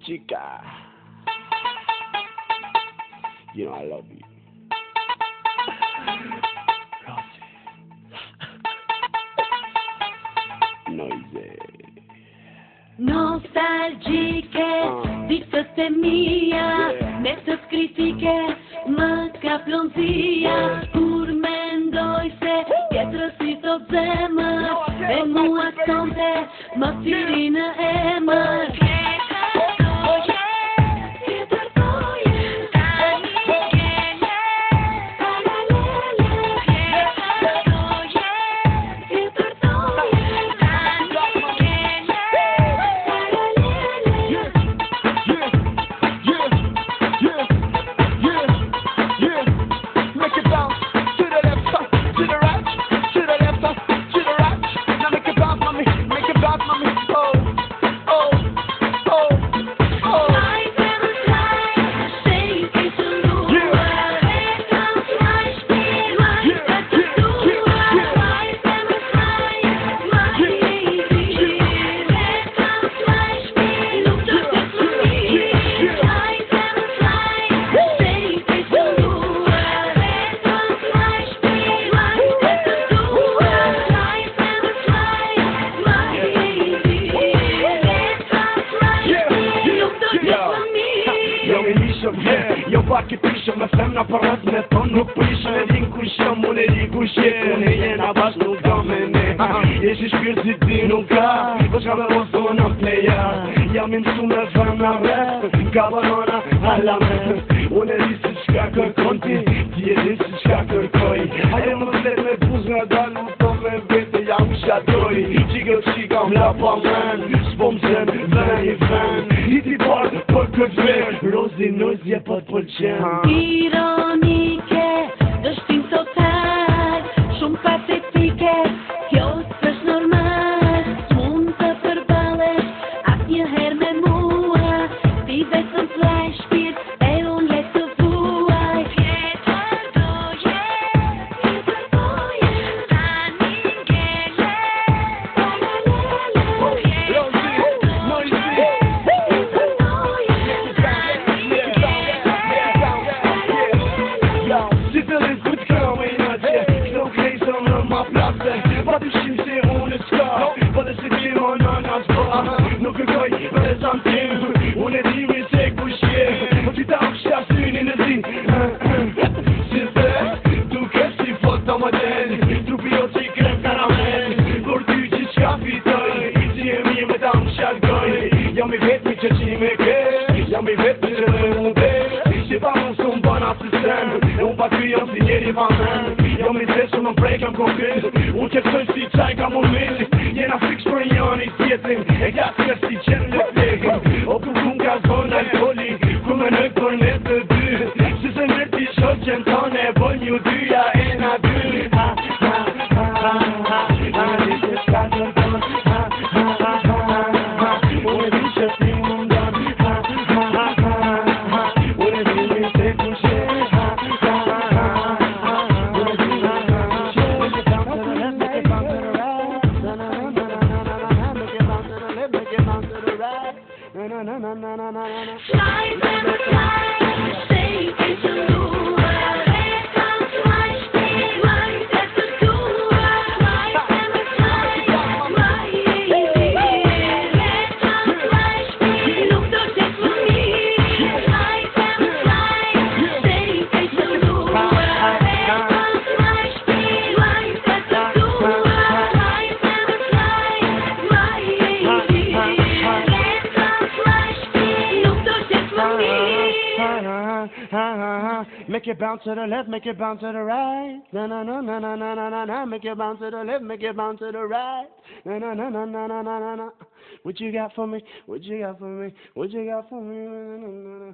Chica. You know I love you. Noise. Nostalgjike, ditët e mia, me të kritike, më ka plonësia, kur mendoj se tjetërës i thot zemër, e mua sonte, më thiri në emër. Jo pak I pishëm, me femna për rrët me thonë nuk prishëm. E din ku shëm, unë e di ku shjet, unë e jena bashk nuk ka me ne. Jeshi shpirë si ti nuk ka, po shka me rosto në pleja. Jam I mësu me femna rrët, ka banana alla me. Unë e di si shka kërkon ti, ti e di si shka kërkoj. Ajo më flet me buz nga dal, më thom me vete, jam shatoj. Qika mla pa men, s'po më sen, ven I ven. I ti parë për këtë ver, Rozi Noise je po t'pëlqen. Ironike, dështim total, shumë patetike, kjo s'është normal, s'mund të përballesh, asnjëherë me mua, ti vetëm flash shpirt, e unë le të vuaj. Tjetër doje, tani ngele, pa të shim se unë s'ka, pa dhe se ti o nëna s'ba. Nuk kërkoj prezantim, unë e dimi se ku shje, po ti ta kështa synin e zi. Si dhe, duke si foto model, trupi jo që I krem karamel, por ty që qka fitoj, si e mi me ta më shalgoj. Jam I vetmi që qi me kesh, jam I vetmi që dhe më desh, që pa më s'u më bana si sen, e unë pa ty jam si njeri pa men. Jam I dresu në prejkëm konkret, unë qëtësoj si qaj ka më mili, jena fix për njën I tjetrin, e ka të si qenë në plekin. O ku kun ka zonë alkoholi, ku me në për në të dy, si se në ti shok që në tonë e bën ju dyja e na dy. Unë di që shka të tonë, unë di që ti më ndonë, unë di mi se ku shë. Fly, never fly, stay in the lure. Let come fly, stay right at the door. Fly, never fly, fly. Let come fly, stay, look the test for me. Fly, never fly, stay in the lure. Let come fly, stay right at the door. Fly, never fly, fly. Make it bounce to the left, make it bounce to the right. Na na na na na na na na. Make it bounce to the left, make it bounce to the right. Na na na na na na na na. What you got for me? What you got for me? What you got for me? Na na na na.